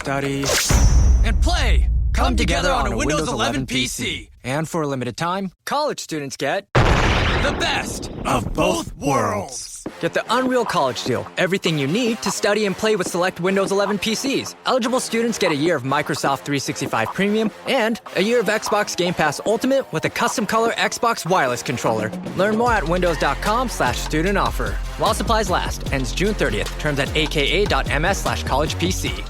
study, and play come together on a Windows 11 PC. And for a limited time, college students get The best of both worlds. Get the Unreal College Deal. Everything you need to study and play with select Windows 11 PCs. Eligible students get a year of Microsoft 365 Premium and a year of Xbox Game Pass Ultimate with a custom color Xbox wireless controller. Learn more at windows.com/student offer. While supplies last. Ends June 30th. Terms at aka.ms/collegepc.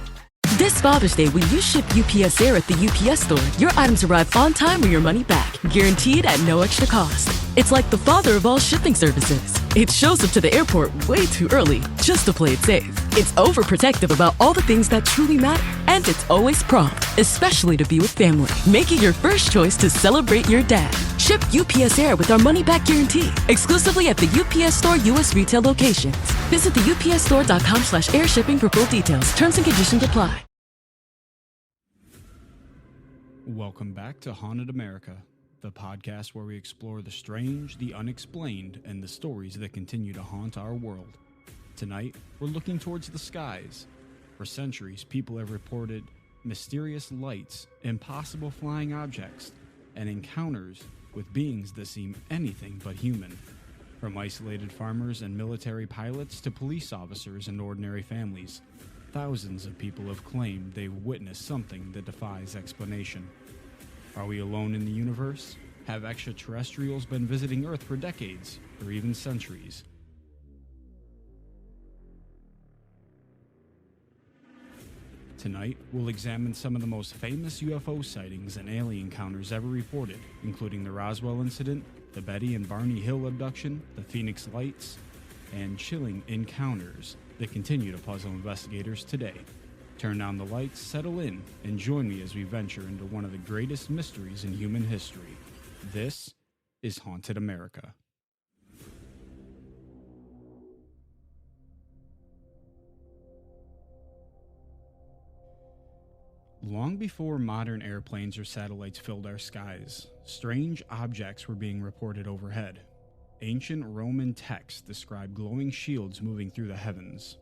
This Father's Day, when you ship UPS Air at the UPS store, your items arrive on time or your money back, guaranteed at no extra cost. It's like the father of all shipping services. It shows up to the airport way too early, just to play it safe. It's overprotective about all the things that truly matter, and it's always prompt, especially to be with family. Make it your first choice to celebrate your dad. Ship UPS Air with our money-back guarantee, exclusively at the UPS Store U.S. retail locations. Visit the upsstore.com/air shipping for full details. Terms and conditions apply. Welcome back to Haunted America, the podcast where we explore the strange, the unexplained, and the stories that continue to haunt our world. Tonight, we're looking towards the skies. For centuries, people have reported mysterious lights, impossible flying objects, and encounters with beings that seem anything but human. From isolated farmers and military pilots to police officers and ordinary families, thousands of people have claimed they've witnessed something that defies explanation. Are we alone in the universe? Have extraterrestrials been visiting Earth for decades, or even centuries? Tonight, we'll examine some of the most famous UFO sightings and alien encounters ever reported, including the Roswell Incident, the Betty and Barney Hill abduction, the Phoenix Lights, and chilling encounters that continue to puzzle investigators today. Turn down the lights, settle in, and join me as we venture into one of the greatest mysteries in human history. This is Haunted America. Long before modern airplanes or satellites filled our skies, strange objects were being reported overhead. Ancient Roman texts describe glowing shields moving through the heavens.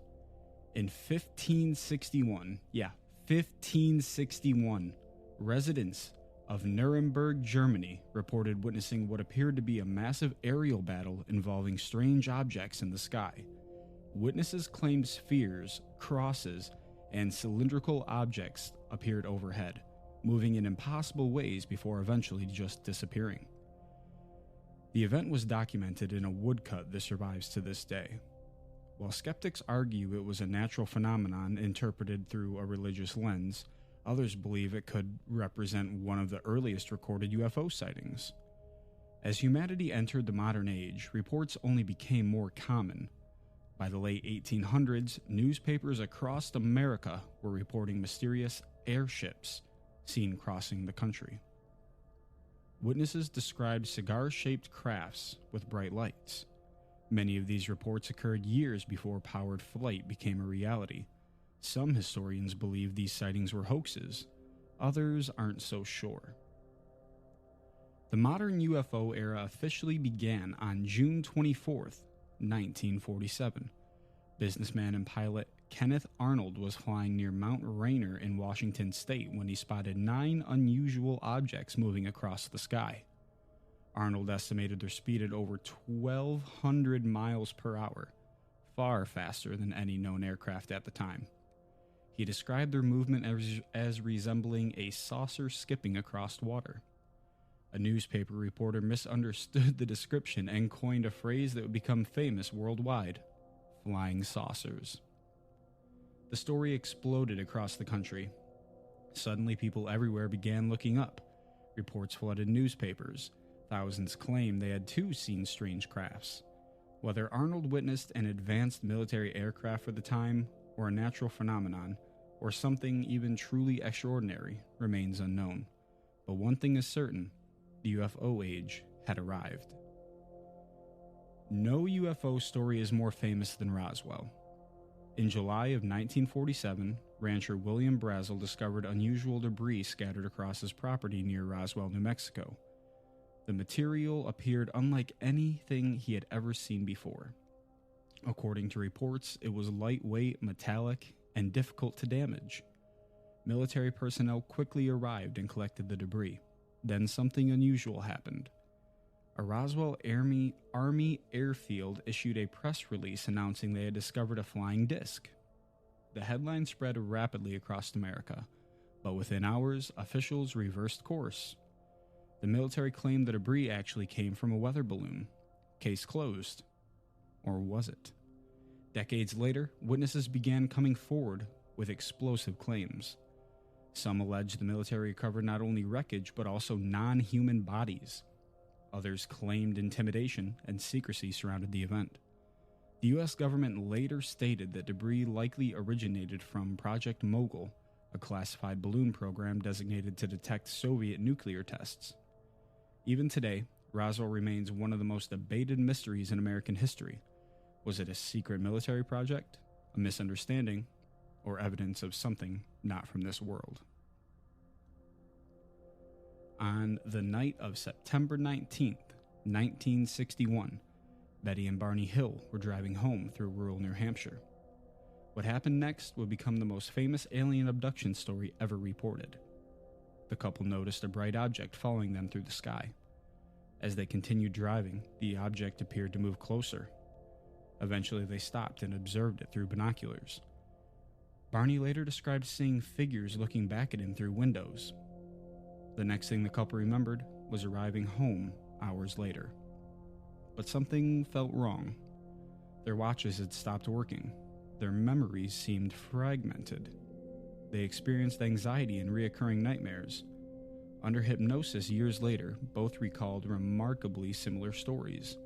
In 1561, residents of Nuremberg, Germany, reported witnessing what appeared to be a massive aerial battle involving strange objects in the sky. Witnesses claimed spheres, crosses, and cylindrical objects appeared overhead, moving in impossible ways before eventually just disappearing. The event was documented in a woodcut that survives to this day. While skeptics argue it was a natural phenomenon interpreted through a religious lens, others believe it could represent one of the earliest recorded UFO sightings. As humanity entered the modern age, reports only became more common. By the late 1800s, newspapers across America were reporting mysterious airships seen crossing the country. Witnesses described cigar-shaped crafts with bright lights. Many of these reports occurred years before powered flight became a reality. Some historians believe these sightings were hoaxes. Others aren't so sure. The modern UFO era officially began on June 24th, 1947. Businessman and pilot Kenneth Arnold was flying near Mount Rainier in Washington state when he spotted 9 unusual objects moving across the sky. Arnold estimated their speed at over 1,200 miles per hour, far faster than any known aircraft at the time. He described their movement as resembling a saucer skipping across water. A newspaper reporter misunderstood the description and coined a phrase that would become famous worldwide: flying saucers. The story exploded across the country. Suddenly, people everywhere began looking up. Reports flooded newspapers. Thousands claimed they had too seen strange crafts. Whether Arnold witnessed an advanced military aircraft for the time, or a natural phenomenon, or something even truly extraordinary, remains unknown. But one thing is certain: the UFO age had arrived. No UFO story is more famous than Roswell. In July of 1947, rancher William Brazel discovered unusual debris scattered across his property near Roswell, New Mexico. The material appeared unlike anything he had ever seen before. According to reports, it was lightweight, metallic, and difficult to damage. Military personnel quickly arrived and collected the debris. Then something unusual happened. A Roswell Army airfield issued a press release announcing they had discovered a flying disc. The headline spread rapidly across America, but within hours, officials reversed course. The military claimed the debris actually came from a weather balloon. Case closed. Or was it? Decades later, witnesses began coming forward with explosive claims. Some alleged the military recovered not only wreckage, but also non-human bodies. Others claimed intimidation and secrecy surrounded the event. The U.S. government later stated that debris likely originated from Project Mogul, a classified balloon program designated to detect Soviet nuclear tests. Even today, Roswell remains one of the most debated mysteries in American history. Was it a secret military project, a misunderstanding, or evidence of something not from this world? On the night of September 19th, 1961, Betty and Barney Hill were driving home through rural New Hampshire. What happened next would become the most famous alien abduction story ever reported. The couple noticed a bright object following them through the sky. As they continued driving, the object appeared to move closer. Eventually, they stopped and observed it through binoculars. Barney later described seeing figures looking back at him through windows. The next thing the couple remembered was arriving home hours later. But something felt wrong. Their watches had stopped working. Their memories seemed fragmented. They experienced anxiety and reoccurring nightmares. Under hypnosis years later, both recalled remarkably similar stories.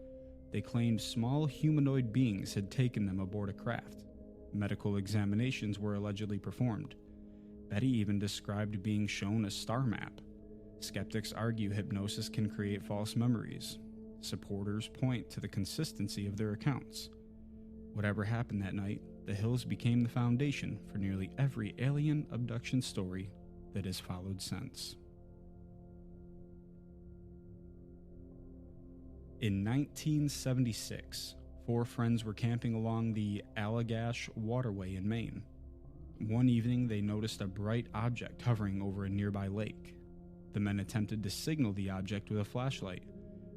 They claimed small humanoid beings had taken them aboard a craft. Medical examinations were allegedly performed. Betty even described being shown a star map. Skeptics argue hypnosis can create false memories. Supporters point to the consistency of their accounts. Whatever happened that night, the Hills became the foundation for nearly every alien abduction story that has followed since. In 1976, 4 friends were camping along the Allagash Waterway in Maine. One evening, they noticed a bright object hovering over a nearby lake. The men attempted to signal the object with a flashlight,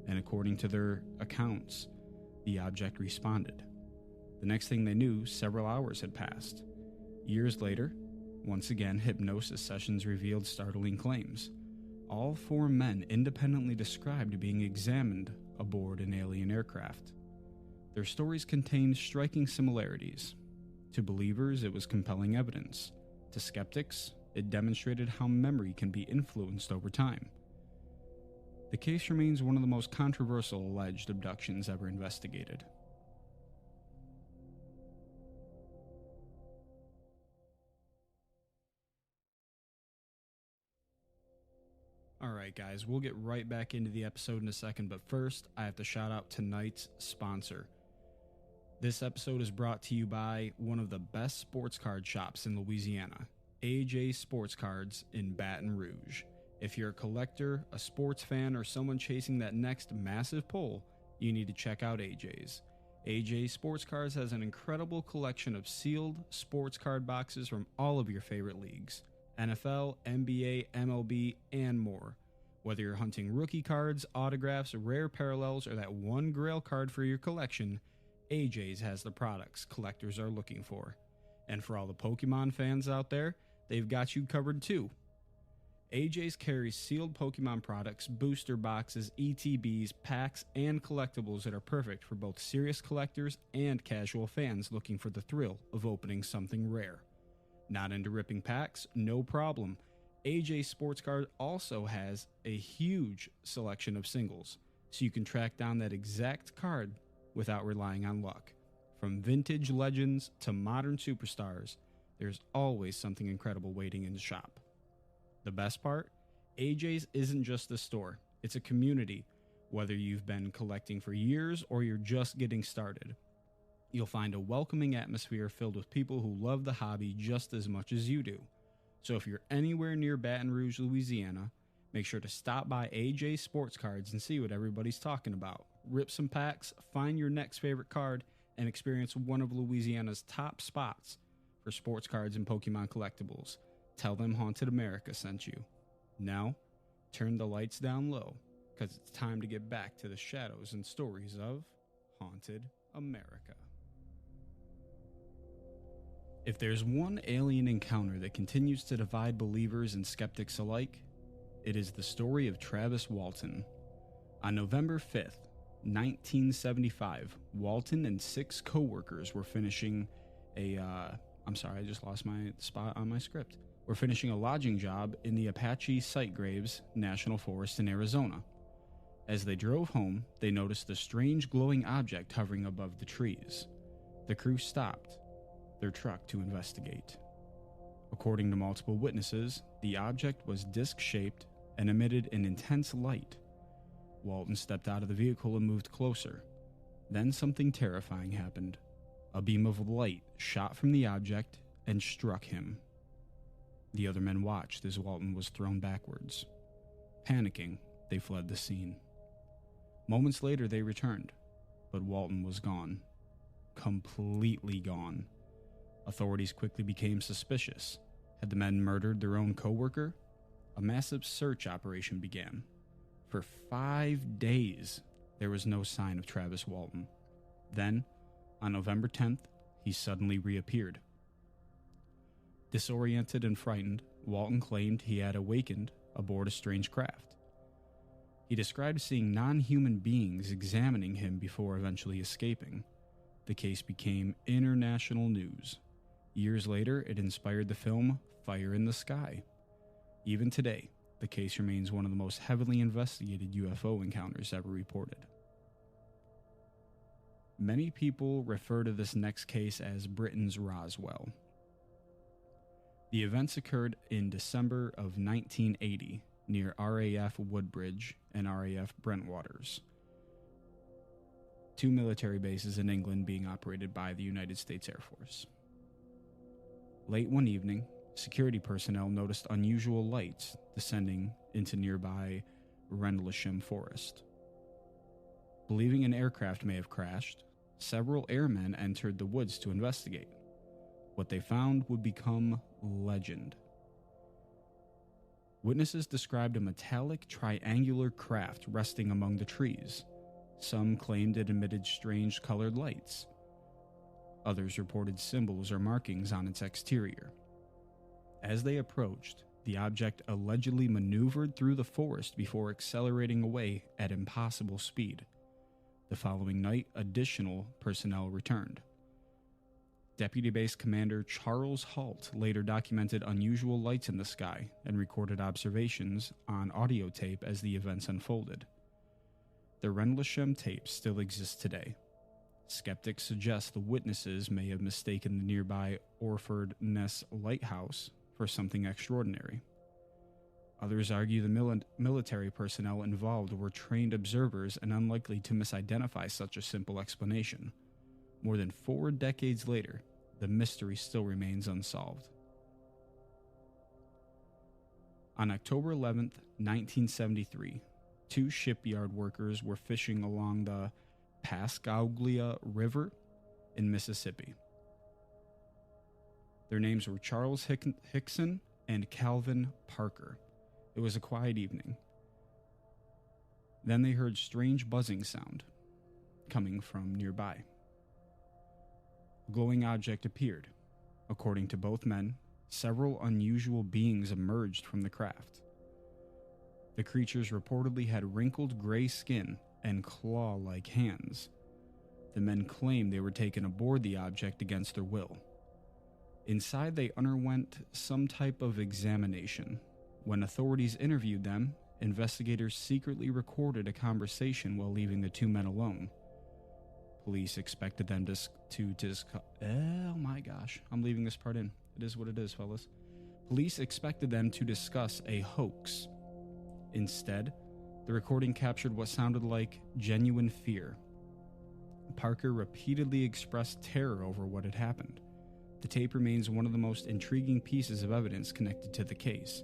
and according to their accounts, the object responded. The next thing they knew, several hours had passed. Years later, once again, hypnosis sessions revealed startling claims. All 4 men independently described being examined aboard an alien aircraft. Their stories contained striking similarities. To believers, it was compelling evidence. To skeptics, it demonstrated how memory can be influenced over time. The case remains one of the most controversial alleged abductions ever investigated. Alright guys, we'll get right back into the episode in a second, but first, I have to shout out tonight's sponsor. This episode is brought to you by one of the best sports card shops in Louisiana, AJ Sports Cards in Baton Rouge. If you're a collector, a sports fan, or someone chasing that next massive pull, you need to check out AJ's. AJ Sports Cards has an incredible collection of sealed sports card boxes from all of your favorite leagues. NFL, NBA, MLB, and more. Whether you're hunting rookie cards, autographs, rare parallels, or that one grail card for your collection, AJ's has the products collectors are looking for. And for all the Pokemon fans out there, they've got you covered too. AJ's carries sealed Pokemon products, booster boxes, ETBs, packs, and collectibles that are perfect for both serious collectors and casual fans looking for the thrill of opening something rare. Not into ripping packs? No problem. AJ Sports Card also has a huge selection of singles, so you can track down that exact card without relying on luck. From vintage legends to modern superstars, there's always something incredible waiting in the shop. The best part? AJ's isn't just a store, it's a community. Whether you've been collecting for years or you're just getting started, you'll find a welcoming atmosphere filled with people who love the hobby just as much as you do. So if you're anywhere near Baton Rouge, Louisiana, make sure to stop by AJ Sports Cards and see what everybody's talking about. Rip some packs, find your next favorite card, and experience one of Louisiana's top spots for sports cards and Pokemon collectibles. Tell them Haunted America sent you. Now, turn the lights down low, because it's time to get back to the shadows and stories of Haunted America. If there's one alien encounter that continues to divide believers and skeptics alike, it is the story of Travis Walton. On November 5th, 1975, Walton and 6 co-workers were finishing I'm sorry, I just lost my spot on my script. We're finishing a lodging job in the Apache Sightgraves National Forest in Arizona. As they drove home, they noticed a strange glowing object hovering above the trees. The crew stopped their truck to investigate. According to multiple witnesses, the object was disc-shaped and emitted an intense light. Walton stepped out of the vehicle and moved closer. Then something terrifying happened. A beam of light shot from the object and struck him. The other men watched as Walton was thrown backwards. Panicking, they fled the scene. Moments later, they returned, but Walton was gone. Completely gone. Authorities quickly became suspicious. Had the men murdered their own co-worker? A massive search operation began. For 5 days, there was no sign of Travis Walton. Then, on November 10th, he suddenly reappeared. Disoriented and frightened, Walton claimed he had awakened aboard a strange craft. He described seeing non-human beings examining him before eventually escaping. The case became international news. Years later, it inspired the film Fire in the Sky. Even today, the case remains one of the most heavily investigated UFO encounters ever reported. Many people refer to this next case as Britain's Roswell. The events occurred in December of 1980 near RAF Woodbridge and RAF Brentwaters, 2 military bases in England being operated by the United States Air Force. Late one evening, security personnel noticed unusual lights descending into nearby Rendlesham Forest. Believing an aircraft may have crashed, several airmen entered the woods to investigate. What they found would become legend. Witnesses described a metallic triangular craft resting among the trees. Some claimed it emitted strange colored lights. Others reported symbols or markings on its exterior. As they approached, the object allegedly maneuvered through the forest before accelerating away at impossible speed. The following night, additional personnel returned. Deputy Base Commander Charles Halt later documented unusual lights in the sky and recorded observations on audio tape as the events unfolded. The Rendlesham tapes still exist today. Skeptics suggest the witnesses may have mistaken the nearby Orford Ness Lighthouse for something extraordinary. Others argue the military personnel involved were trained observers and unlikely to misidentify such a simple explanation. More than 4 decades later, the mystery still remains unsolved. On October 11th, 1973, 2 shipyard workers were fishing along the Pascagoula River in Mississippi. Their names were Charles Hickson and Calvin Parker. It was a quiet evening. Then they heard strange buzzing sound coming from nearby. A glowing object appeared. According to both men, several unusual beings emerged from the craft. The creatures reportedly had wrinkled gray skin and claw-like hands. The men claimed they were taken aboard the object against their will. Inside, they underwent some type of examination. When authorities interviewed them, investigators secretly recorded a conversation while leaving the 2 men alone. Police expected them to discuss... Oh my gosh, I'm leaving this part in. It is what it is, fellas. Police expected them to discuss a hoax. Instead, the recording captured what sounded like genuine fear. Parker repeatedly expressed terror over what had happened. The tape remains one of the most intriguing pieces of evidence connected to the case.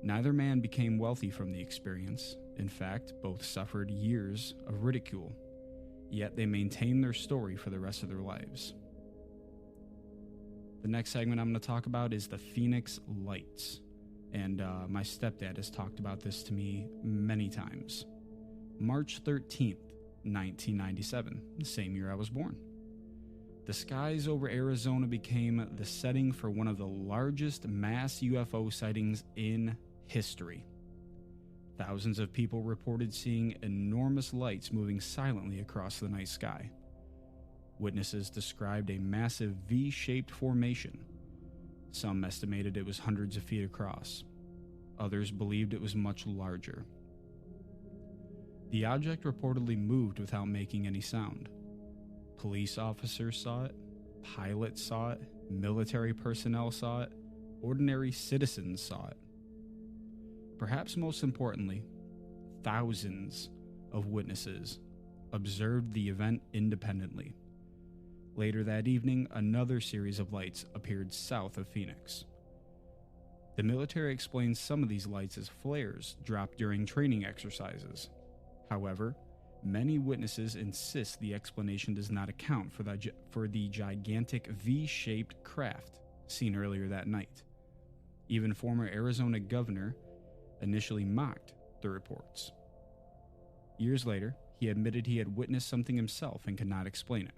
Neither man became wealthy from the experience. In fact, both suffered years of ridicule. Yet they maintained their story for the rest of their lives. The next segment I'm going to talk about is the Phoenix Lights. And my stepdad has talked about this to me many times. March 13th, 1997, the same year I was born. The skies over Arizona became the setting for one of the largest mass UFO sightings in history. Thousands of people reported seeing enormous lights moving silently across the night sky. Witnesses described a massive V-shaped formation. Some estimated it was hundreds of feet across. Others believed it was much larger. The object reportedly moved without making any sound. Police officers saw it, pilots saw it, military personnel saw it, ordinary citizens saw it. Perhaps most importantly, thousands of witnesses observed the event independently. Later that evening, another series of lights appeared south of Phoenix. The military explains some of these lights as flares dropped during training exercises. However, many witnesses insist the explanation does not account for the gigantic V-shaped craft seen earlier that night. Even former Arizona governor initially mocked the reports. Years later, he admitted he had witnessed something himself and could not explain it.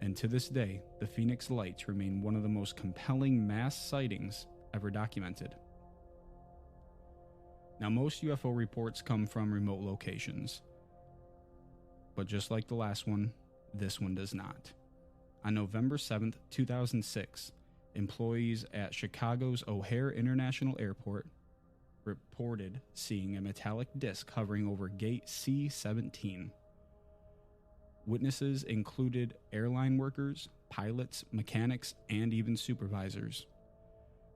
And to this day, the Phoenix Lights remain one of the most compelling mass sightings ever documented. Now, most UFO reports come from remote locations. But just like the last one, this one does not. On November 7th, 2006, employees at Chicago's O'Hare International Airport reported seeing a metallic disc hovering over Gate C-17. Witnesses included airline workers, pilots, mechanics, and even supervisors.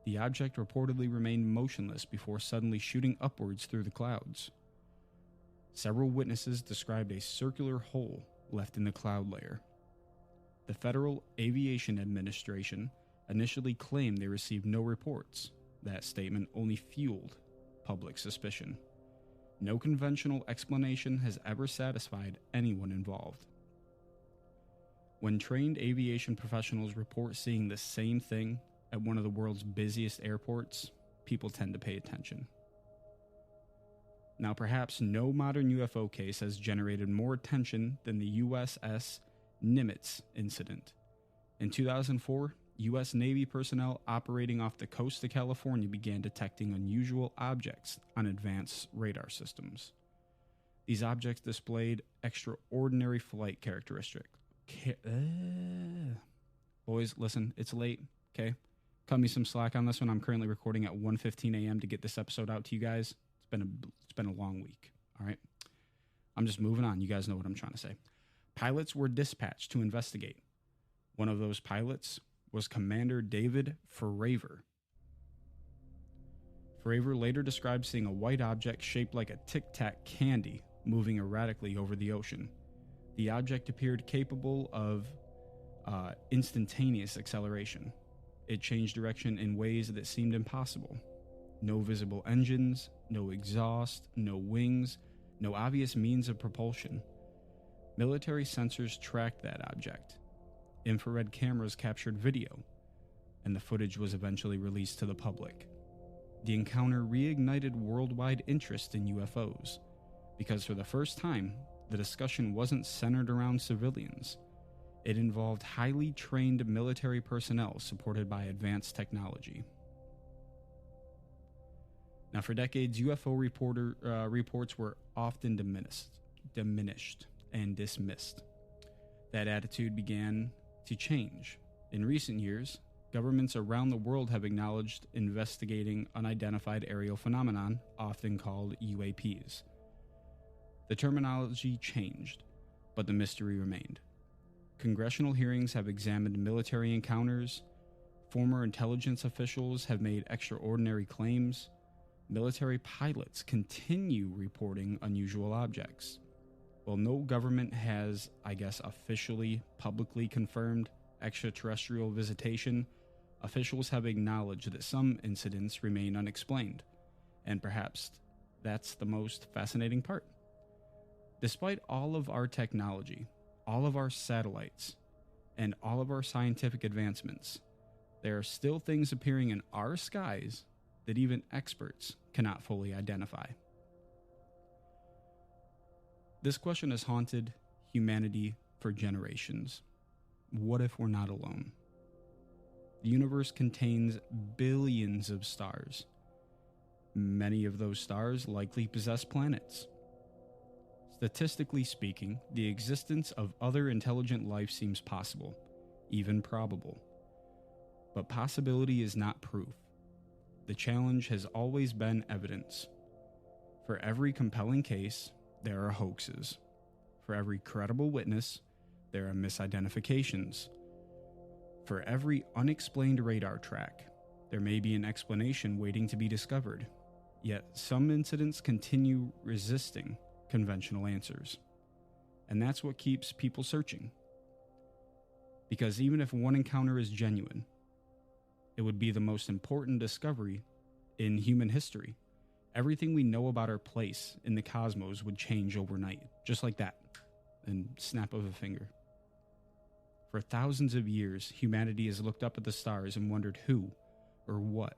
The object reportedly remained motionless before suddenly shooting upwards through the clouds. Several witnesses described a circular hole left in the cloud layer. The Federal Aviation Administration initially claimed they received no reports. That statement only fueled public suspicion. No conventional explanation has ever satisfied anyone involved. When trained aviation professionals report seeing the same thing at one of the world's busiest airports, people tend to pay attention. Now, perhaps no modern UFO case has generated more attention than the USS Nimitz incident. In 2004, U.S. Navy personnel operating off the coast of California began detecting unusual objects on advanced radar systems. These objects displayed extraordinary flight characteristics. Boys, listen, it's late, okay? Cut me some slack on this one. I'm currently recording at 1:15 a.m. to get this episode out to you guys. It's been a long week, all right? I'm just moving on. You guys know what I'm trying to say. Pilots were dispatched to investigate. One of those pilots was Commander David Fravor. Fravor later described seeing a white object shaped like a Tic-Tac candy moving erratically over the ocean. The object appeared capable of instantaneous acceleration. It changed direction in ways that seemed impossible. No visible engines, no exhaust, no wings, no obvious means of propulsion. Military sensors tracked that object. Infrared cameras captured video, and the footage was eventually released to the public. The encounter reignited worldwide interest in UFOs, because for the first time, the discussion wasn't centered around civilians. It involved highly trained military personnel supported by advanced technology. Now, for decades, UFO reports were often diminished and dismissed. That attitude began to change. In recent years, governments around the world have acknowledged investigating unidentified aerial phenomenon, often called UAPs. The terminology changed, but the mystery remained. Congressional hearings have examined military encounters. Former intelligence officials have made extraordinary claims. Military pilots continue reporting unusual objects. While no government has, officially, publicly confirmed extraterrestrial visitation, officials have acknowledged that some incidents remain unexplained, and perhaps that's the most fascinating part. Despite all of our technology, all of our satellites, and all of our scientific advancements, there are still things appearing in our skies that even experts cannot fully identify. This question has haunted humanity for generations. What if we're not alone? The universe contains billions of stars. Many of those stars likely possess planets. Statistically speaking, the existence of other intelligent life seems possible, even probable. But possibility is not proof. The challenge has always been evidence. For every compelling case, there are hoaxes. For every credible witness, there are misidentifications. For every unexplained radar track, there may be an explanation waiting to be discovered. Yet some incidents continue resisting conventional answers. And that's what keeps people searching. Because even if one encounter is genuine, it would be the most important discovery in human history. Everything we know about our place in the cosmos would change overnight, just like that, in snap of a finger. For thousands of years, humanity has looked up at the stars and wondered who or what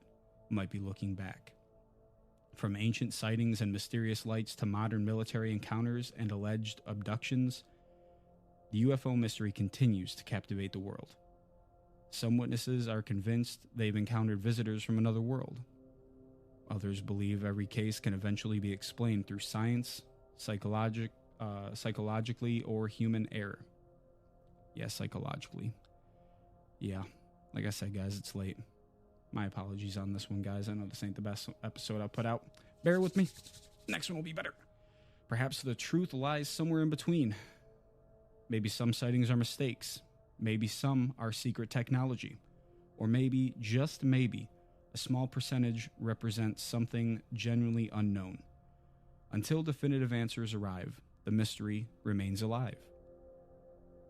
might be looking back. From ancient sightings and mysterious lights to modern military encounters and alleged abductions, the UFO mystery continues to captivate the world. Some witnesses are convinced they've encountered visitors from another world. Others believe every case can eventually be explained through science, psychologically, or human error. Yes, psychologically. Yeah, like I said, guys, it's late. My apologies on this one, guys. I know this ain't the best episode I've put out. Bear with me. Next one will be better. Perhaps the truth lies somewhere in between. Maybe some sightings are mistakes. Maybe some are secret technology. Or maybe, just maybe, a small percentage represents something genuinely unknown. Until definitive answers arrive, the mystery remains alive.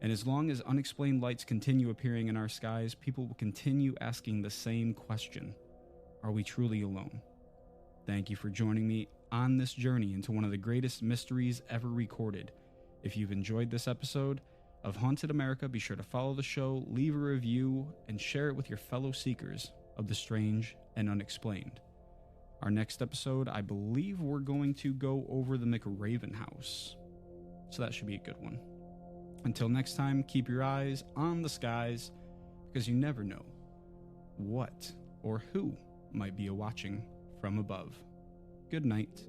And as long as unexplained lights continue appearing in our skies, people will continue asking the same question. Are we truly alone? Thank you for joining me on this journey into one of the greatest mysteries ever recorded. If you've enjoyed this episode of Haunted America, be sure to follow the show, leave a review, and share it with your fellow seekers of the strange and unexplained. Our next episode, I believe we're going to go over the McRaven house. So that should be a good one. Until next time, keep your eyes on the skies, because you never know what or who might be watching from above. Good night.